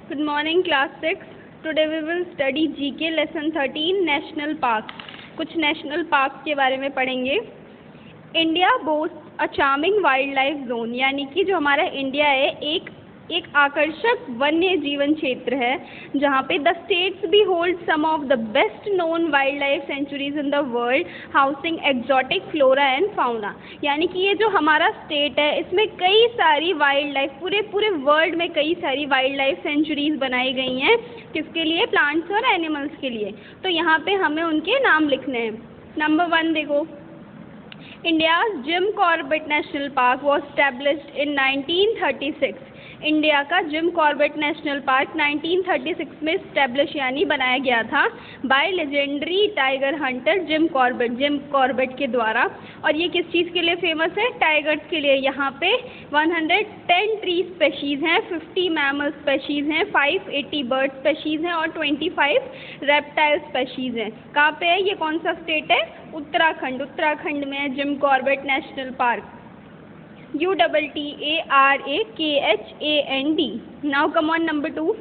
Good morning, class 6. Today we will study GK lesson 13 National Parks. कुछ national park के बारे में पढ़ेंगे. इंडिया बोस्ट अ चार्मिंग वाइल्ड लाइफ जोन, यानी कि जो हमारा इंडिया है एक आकर्षक वन्य जीवन क्षेत्र है जहाँ पे द स्टेट्स भी hold some of the best known wild life sanctuaries in the world housing exotic flora and fauna. यानी कि ये जो हमारा स्टेट है इसमें कई सारी वाइल्ड लाइफ पूरे वर्ल्ड में कई सारी वाइल्ड लाइफ सेंचुरीज बनाई गई हैं. किसके लिए? प्लांट्स और एनिमल्स के लिए. तो यहाँ पे हमें उनके नाम लिखने हैं. नंबर 1 देखो, India's Jim Corbett National Park was established in 1936. India का जिम कॉर्बेट नेशनल पार्क 1936 में स्टैब्लिश यानी बनाया गया था by legendary tiger hunter Jim Corbett के द्वारा. और ये किस चीज़ के लिए फेमस है? टाइगर्स के लिए. यहाँ पे 110 ट्री स्पेशीज़ हैं, 50 मैमल स्पेशीज़ हैं, 580 बर्ड स्पेशीज़ हैं और 25 रेप्टाइल स्पेशीज़ हैं. कहाँ पे है? ये कौन सा स्टेट है? उत्तराखंड में है gym Corbett National park. UTTARAKHAND. Now come on, number 2.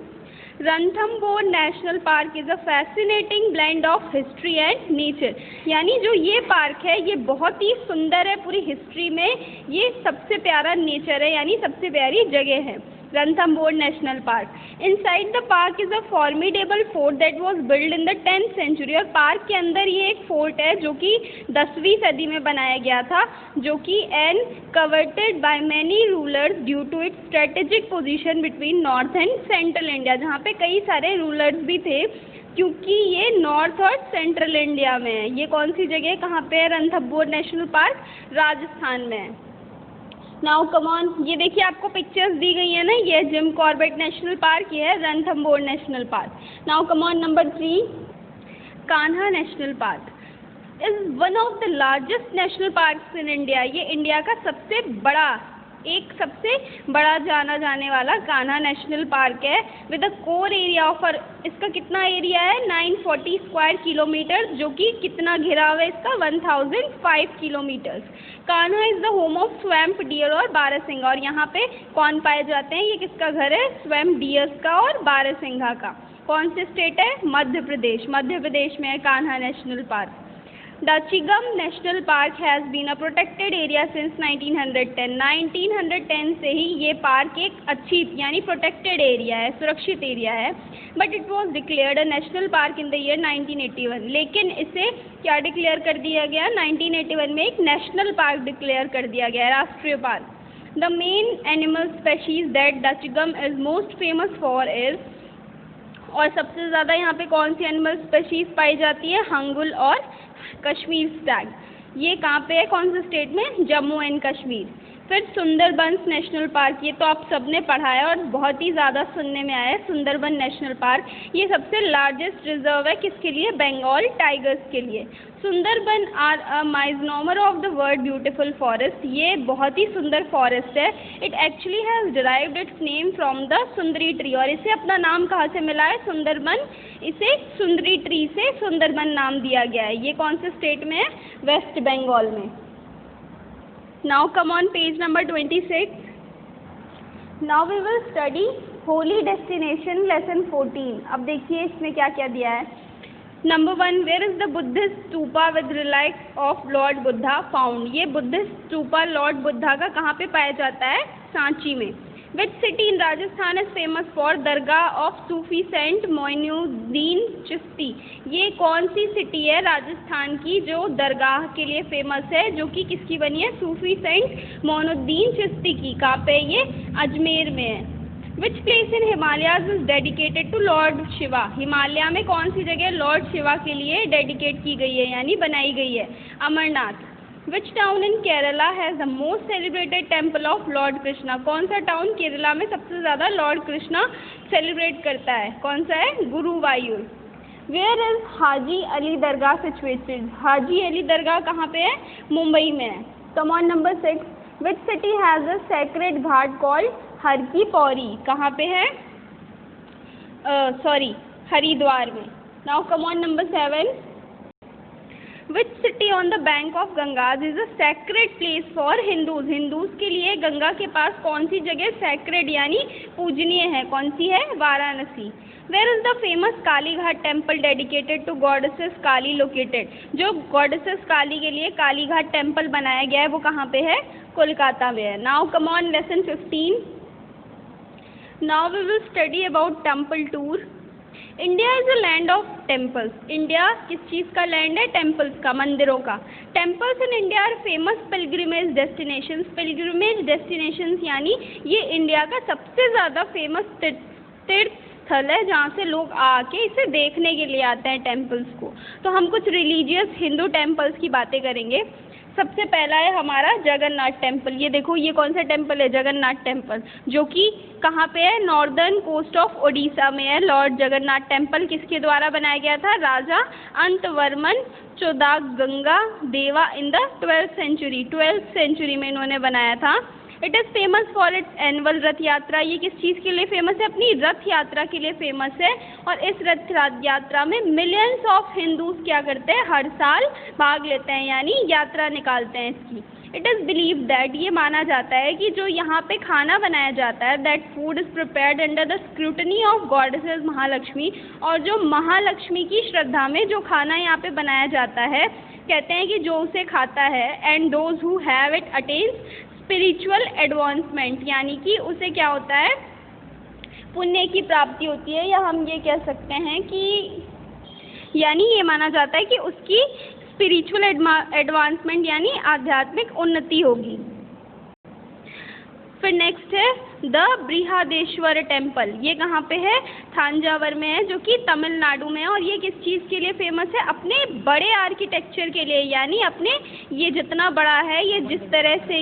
Ranthambore National Park is a fascinating blend of history and nature. यानी जो ये पार्क है ये बहुत ही सुंदर है. पूरी हिस्ट्री में ये सबसे प्यारा नेचर है, यानी सबसे प्यारी जगह है Ranthambore national park. Inside the park is a formidable fort that was build in the 10th century. और पार्क के अंदर ये एक फोर्ट है जो कि 10वीं सदी में बनाया गया था, जो कि and coveted by many rulers due to its strategic position between north and central India. जहाँ पे कई सारे रूलर्स भी थे क्योंकि ये नॉर्थ और सेंट्रल इंडिया में है. ये कौन सी जगह है? कहाँ पे है? रणथंबोर नेशनल पार्क राजस्थान में है. नाउ कम ऑन, ये देखिए आपको पिक्चर्स दी गई है ना. ये जिम कॉर्बेट नेशनल पार्क, ये है Ranthambore national park. Now come on, number 3. Kanha national park is one of the largest national parks in India. ये इंडिया का सबसे बड़ा जाना जाने वाला कान्हा नेशनल पार्क है with a core area of, इसका कितना एरिया है? 940 स्क्वायर किलोमीटर, जो कि कितना घिराव है इसका? 1005 kilometres. Kanha is the home of swamp dear और बारहसिंघा. और यहाँ पे कौन पाए जाते हैं? ये किसका घर है? स्वैम्प डियर्स का और बारहसिंघा का. कौन से स्टेट है? मध्य प्रदेश में है Kanha national park. Dachigam national park has been a protected area since 1910. 1910 से ही ये पार्क एक अच्छी यानी प्रोटेक्टेड एरिया है, सुरक्षित एरिया है. But it was declared a national park in the year 1981. लेकिन इसे क्या डिक्लेयर कर दिया गया? 1981 में एक नेशनल पार्क डिक्लेयर कर दिया गया, राष्ट्रीय park. The main animal species that Dachigam is most famous for is, और सबसे ज़्यादा यहाँ पे कौन सी एनिमल स्पेशीज पाई जाती है? हंगुल और कश्मीर स्टैग. ये कहाँ पे है? कौन से स्टेट में? जम्मू एंड कश्मीर. फिर सुंदरबंस नेशनल पार्क, ये तो आप सबने पढ़ा है और बहुत ही ज़्यादा सुनने में आया है. सुंदरबन नेशनल पार्क ये सबसे लार्जेस्ट रिजर्व है. किसके लिए? बंगाल टाइगर्स के लिए. Sundarban are a misnomer of the world beautiful forest. ये बहुत ही सुंदर फॉरेस्ट है. It actually has derived its name from the sundari tree. और इसे अपना नाम कहाँ से मिला है? सुंदरबन. इसे सुंदरी ट्री से सुंदरबन नाम दिया गया है. ये कौन से स्टेट में है? वेस्ट बंगाल में. Now come on, page number 26. Now we will study holy destination lesson 14. अब देखिए इसमें क्या क्या दिया है. Number 1, where is the Buddhist stupa with relics of Lord Buddha found? ये बुद्धिस्ट स्तूपा लॉर्ड बुद्धा का कहाँ पे पाया जाता है? सांची में. Which city in Rajasthan is famous for dargah of Sufi saint Moinuddin Chishti? ये कौन सी सिटी है राजस्थान की जो दरगाह के लिए फेमस है, जो कि किसकी बनी है? सूफी सेंट मोइनुद्दीन चिश्ती की. कहाँ पे? ये अजमेर में है. Which place in Himalayas is dedicated to Lord Shiva? Himalaya में कौन सी जगह लॉर्ड शिवा के लिए डेडिकेट की गई है यानी बनाई गई है? Amarnath. Which town in Kerala has the most celebrated temple of Lord Krishna? कौन सा टाउन केरला में सबसे ज़्यादा लॉर्ड कृष्णा सेलिब्रेट करता है? कौन सा है? Guruvayur. Where is Haji Ali Dargah situated? Haji Ali दरगाह कहाँ पे है? मुंबई में है. Come on, number 6. Which city has a sacred Ghat called हर की पौड़ी? कहाँ पे है? हरिद्वार में. Now come on, number 7. Which city on the bank of Ganges is a sacred place for Hindus, Hindus के लिए गंगा के पास कौन सी जगह सैक्रेड यानी पूजनीय है, कौन सी है, Varanasi. Where is the famous Kali Ghat temple dedicated to goddesses Kali located, जो गॉडेसेस काली के लिए काली घाट टेम्पल बनाया गया है वो कहाँ पे है, कोलकाता में है। Now come on lesson 15। Now we will study about temple tour. India is a land of temples, India किस चीज़ का लैंड है, टेम्पल्स का, मंदिरों का। Temples in India are famous pilgrimage destinations, pilgrimage destinations यानी ये इंडिया का सबसे ज़्यादा फेमस तीर्थ स्थल है जहाँ से लोग आके इसे देखने के लिए आते हैं टेम्पल्स को। तो हम कुछ रिलीजियस हिंदू टेम्पल्स की बातें करेंगे। सबसे पहला है हमारा जगन्नाथ टेम्पल। ये देखो ये कौन सा टेम्पल है, जगन्नाथ टेम्पल, जो कि कहाँ पे है, नॉर्दर्न कोस्ट ऑफ ओडिशा में है। लॉर्ड जगन्नाथ टेम्पल किसके द्वारा बनाया गया था, राजा अंतवर्मन चौदागंगा देवा इन द 12th सेंचुरी में इन्होंने बनाया था। It is famous for it's annual रथ यात्रा, ये किस चीज़ के लिए फेमस है, अपनी रथ यात्रा के लिए फेमस है। और इस रथ यात्रा में मिलियंस ऑफ हिंदूज क्या करते हैं, हर साल भाग लेते हैं यानी यात्रा निकालते हैं इसकी। इट इज़ बिलीव दैट, ये माना जाता है कि जो यहाँ पे खाना बनाया जाता है, that food is prepared under the scrutiny of goddesses Mahalakshmi, और जो महालक्ष्मी की श्रद्धा में जो खाना यहाँ पे बनाया जाता है, कहते हैं कि जो उसे खाता है and those who have it attains spiritual advancement, यानी कि उसे क्या होता है, पुण्य की प्राप्ति होती है, या हम ये कह सकते हैं कि यानी ये माना जाता है कि उसकी स्पिरिचुअल एडवांसमेंट यानी आध्यात्मिक उन्नति होगी। फिर नेक्स्ट है द बृहदेश्वर टेम्पल, ये कहाँ पे है, थांजावर में है, जो कि तमिलनाडु में है। और ये किस चीज़ के लिए फेमस है, अपने बड़े आर्किटेक्चर के लिए, यानी अपने ये जितना बड़ा है, ये जिस तरह से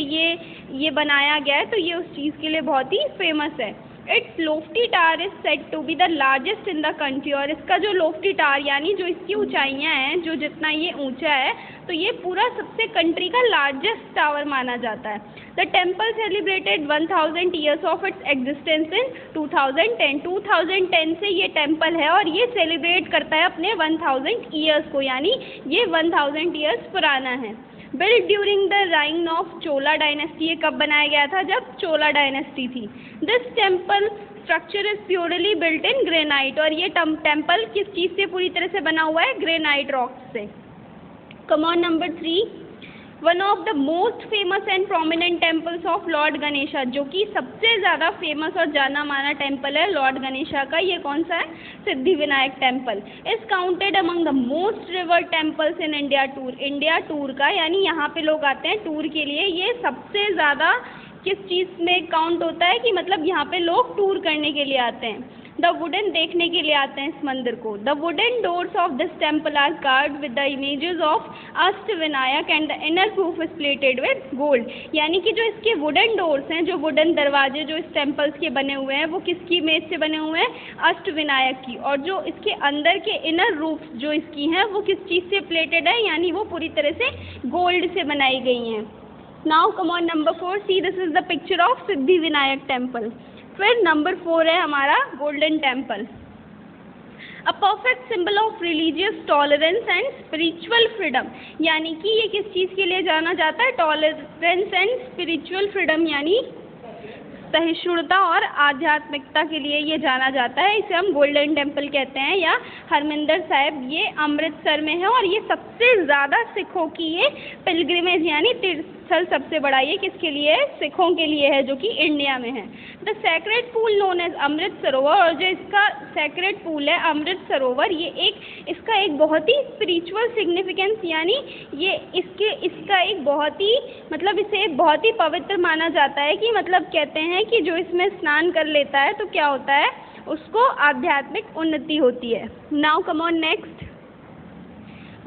ये बनाया गया है, तो ये उस चीज़ के लिए बहुत ही फेमस है। Its lofty tower is said to be the largest in the country, और इसका जो लोफ्टी टावर यानी जो इसकी ऊंचाइयाँ हैं, जो जितना ये ऊंचा है, तो ये पूरा सबसे कंट्री का लार्जेस्ट टावर माना जाता है। The temple celebrated 1000 years of its existence in 2010, 2010 से ये टेम्पल है और ये सेलिब्रेट करता है अपने 1000 ईयर्स को, यानी ये 1000 ईयर्स पुराना है। Build during the reign of Chola dynasty, ये कब बनाया गया था, जब चोला डायनेस्टी थी। This temple structure is purely built in granite, और ये टेम्पल किस चीज़ से पूरी तरह से बना हुआ है, ग्रेनाइट रॉक्स से। Come on number 3, one of the most famous and prominent temples of Lord Ganesha, जो कि सबसे ज़्यादा फेमस और जाना माना टेम्पल है लॉर्ड गणेशा का, ये कौन सा है, Siddhi Vinayak temple. Is counted among the most revered temples in India tour, India tour का यानी यहाँ पे लोग आते हैं टूर के लिए, ये सबसे ज़्यादा किस चीज़ में काउंट होता है कि मतलब यहाँ पे लोग टूर करने के लिए आते हैं। द वुडन देखने के लिए आते हैं इस मंदिर को। The wooden doors of this temple are carved with the images of Ashtavinayak and the inner roof is plated with gold, यानी कि जो इसके वुडन डोर्स हैं, जो वुडन दरवाजे जो इस टेम्पल्स के बने हुए हैं, वो किसकी इमेज से बने हुए हैं, अष्टविनायक की। और जो इसके अंदर के इनर रूफ जो इसकी हैं वो किस चीज़ से प्लेटेड है, यानी वो पूरी तरह से गोल्ड से बनाई गई हैं। Now come on number 4, see this is the picture of Siddhi Vinayak temple. फिर नंबर 4 है हमारा golden temple, a perfect symbol of religious tolerance and spiritual freedom, यानी कि ये किस चीज़ के लिए जाना जाता है, टॉलरेंस एंड स्पिरिचुअल फ्रीडम यानी सहिष्णुता और आध्यात्मिकता के लिए ये जाना जाता है। इसे हम गोल्डन टेम्पल कहते हैं, या हरमिंदर साहिब, ये अमृतसर में है और ये सबसे ज़्यादा सिखों की ये पिलग्रिमेज यानी तीर्थस्थल सबसे बड़ा ये किसके लिए है, सिखों के लिए है, जो कि इंडिया में है। The sacred pool known as Amrit Sarovar, और जो इसका सेक्रेड पूल है अमृत सरोवर, ये इसका एक बहुत ही स्पिरिचुअल सिग्निफिकेंस, यानी ये इसका एक बहुत ही मतलब इसे एक बहुत ही पवित्र माना जाता है, कि मतलब कहते हैं कि जो इसमें स्नान कर लेता है तो क्या होता है, उसको आध्यात्मिक उन्नति होती है। Now come on next,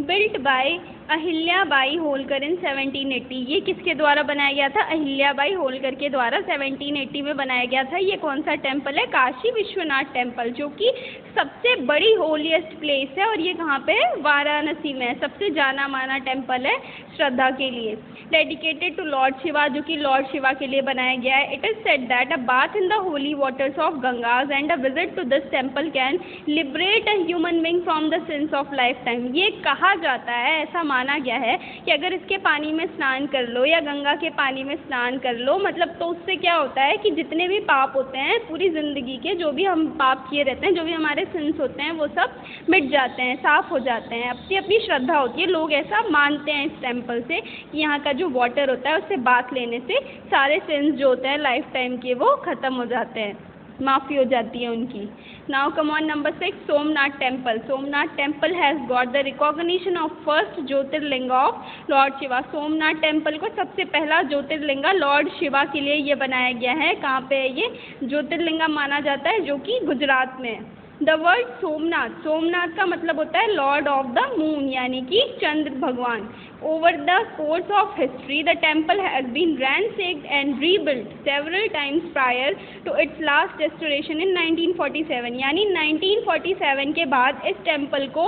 built by Ahilyabai Holkar in 1780, ये किसके द्वारा बनाया गया था, अहिल्याबाई होलकर के द्वारा 1780 में बनाया गया था। ये कौन सा टेम्पल है, काशी विश्वनाथ टेम्पल, जो कि सबसे बड़ी होलीएस्ट प्लेस है, और ये कहाँ पे है, वाराणसी में है, सबसे जाना माना टेम्पल है श्रद्धा के लिए। डेडिकेटेड टू लॉर्ड शिवा, जो कि लॉर्ड शिवा के लिए बनाया गया है। It is said that a bath in the holy waters of Ganges and a visit to this temple can liberate a human being from the sins of lifetime, ये कहा जाता है, ऐसा माना गया है कि अगर इसके पानी में स्नान कर लो या गंगा के पानी में स्नान कर लो, मतलब तो उससे क्या होता है कि जितने भी पाप होते हैं पूरी ज़िंदगी के, जो भी हम पाप किए रहते हैं, जो भी हमारे सिंस होते हैं, वो सब मिट जाते हैं, साफ़ हो जाते हैं। अपनी अपनी श्रद्धा होती है, लोग ऐसा मानते हैं इस टेम्पल से कि यहाँ का जो वाटर होता है उससे बाथ लेने से सारे सिंस जो होते हैं लाइफ टाइम के वो ख़त्म हो जाते हैं, माफ़ी हो जाती है उनकी। Now come on number 6, Somnath temple. Somnath temple has got the recognition of first Jyotirlinga of Lord Shiva. Somnath temple को सबसे पहला ज्योतिर्लिंगा लॉर्ड शिवा के लिए ये बनाया गया है। कहाँ पे है ये ज्योतिर्लिंगा माना जाता है, जो कि गुजरात में है। द वर्ड सोमनाथ, सोमनाथ का मतलब होता है लॉर्ड ऑफ द मून, यानी कि चंद्र भगवान। Over the course of history the temple has been ransacked and rebuilt several times prior to its last restoration in 1947। यानी 1947 के बाद इस टेम्पल को,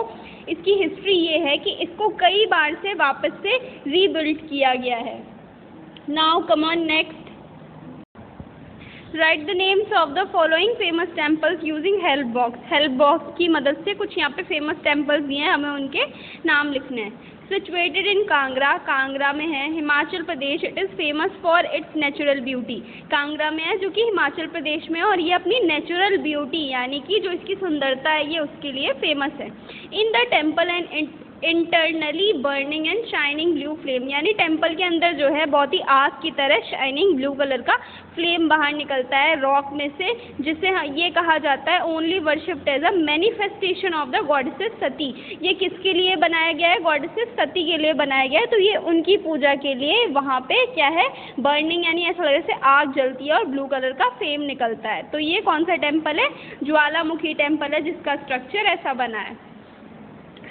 इसकी हिस्ट्री ये है कि इसको कई बार से वापस से रीबिल्ट किया गया है। Now come on next, right the names of the following famous temples using help box. Help box की मदद से कुछ यहाँ पे फेमस टेम्पल्स दिए हैं, हमें उनके नाम लिखने हैं। सिचुएटेड इन कांगड़ा, कांगड़ा में है, Himachal Pradesh. It is famous for its natural beauty. Kangra में है जो कि हिमाचल प्रदेश में है, और ये अपनी नेचुरल ब्यूटी यानी कि जो इसकी सुंदरता है ये उसके लिए फेमस है। In the temple and internally burning and shining blue flame, यानी टेम्पल के अंदर जो है बहुत ही आग की तरह शाइनिंग ब्लू कलर का फ्लेम बाहर निकलता है रॉक में से, जिसे ये कहा जाता है only worshipped as a manifestation of the goddesses Sati. ये किसके लिए बनाया गया है? गॉडेसेस सती के लिए बनाया गया है। तो ये उनकी पूजा के लिए वहाँ पे क्या है, बर्निंग यानी ऐसा लगे जैसे आग जलती है और ब्लू कलर का फ्लेम निकलता है। तो ये कौन सा टेम्पल है? ज्वालामुखी टेम्पल है, जिसका स्ट्रक्चर ऐसा बना है।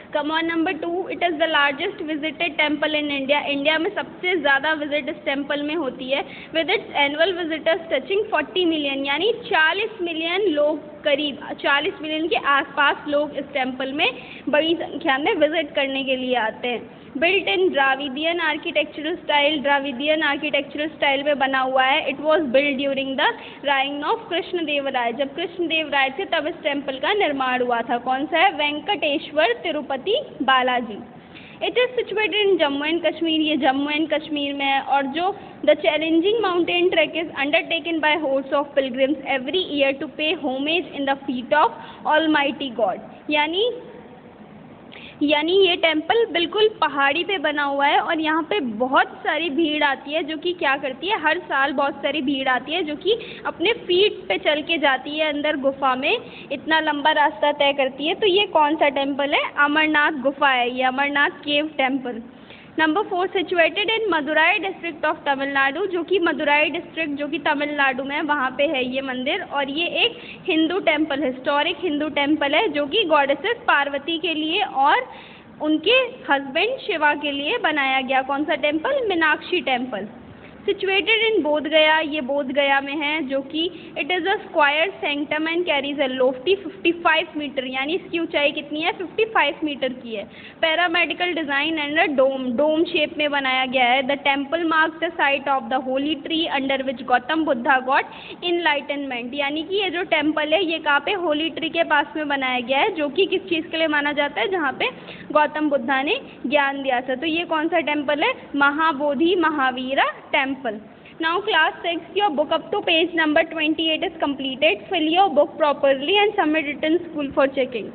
Come on number 2, it is the largest visited temple in India. India में सबसे ज़्यादा विजिट इस टेम्पल में होती है, with its annual visitors touching 40 million, यानी 40 मिलियन लोग, करीब 40 मिलियन के आसपास लोग इस टेम्पल में बड़ी संख्या में विजिट करने के लिए आते हैं। Built in Dravidian architectural style, Dravidian architectural style में बना हुआ है। It was build during the reign of Krishnadevaraya, जब कृष्णदेवराय थे तब इस टेम्पल का निर्माण हुआ था। कौन सा है? Venkateswara Tirupati Balaji. It is situated in Jammu and Kashmir, ये जम्मू एंड कश्मीर में है। और जो the challenging mountain track is undertaken by hordes of pilgrims every year to pay homage in the feet of almighty God, यानी ये टेम्पल बिल्कुल पहाड़ी पे बना हुआ है, और यहाँ पे बहुत सारी भीड़ आती है, जो कि क्या करती है, हर साल बहुत सारी भीड़ आती है जो कि अपने फीट पे चल के जाती है अंदर गुफा में, इतना लंबा रास्ता तय करती है। तो ये कौन सा टेम्पल है? अमरनाथ गुफा है, ये Amarnath cave temple. Number 4, situated in Madurai district of Tamil Nadu, जो कि मदुराई डिस्ट्रिक्ट जो कि तमिलनाडु में है, वहाँ पे है ये मंदिर। और ये एक Hindu temple, historic Hindu temple है, जो कि गॉडेसेस पार्वती के लिए और उनके हस्बैंड शिवा के लिए बनाया गया। कौन सा temple? Meenakshi temple. Situated in Bodh Gaya, ये बोध गया में है, जो कि it is a square sanctum and carries a lofty 55 metre, यानी इसकी ऊंचाई कितनी है? 55 मीटर की है। Paramedical design and a dome shape में बनाया गया है। The temple marks the site of the holy tree under which Gautam Buddha got enlightenment, यानी कि ये जो टेम्पल है ये कहाँ पे? होली ट्री के पास में बनाया गया है, जो कि किस चीज़ के लिए माना जाता है? जहाँ पे गौतम बुद्धा ने ज्ञान दिया था। तो ये कौन सा टेम्पल है? Mahabodhi Mahavira temple. Now class 6, your book up to page number 28 is completed. Fill your book properly and submit it in school for checking.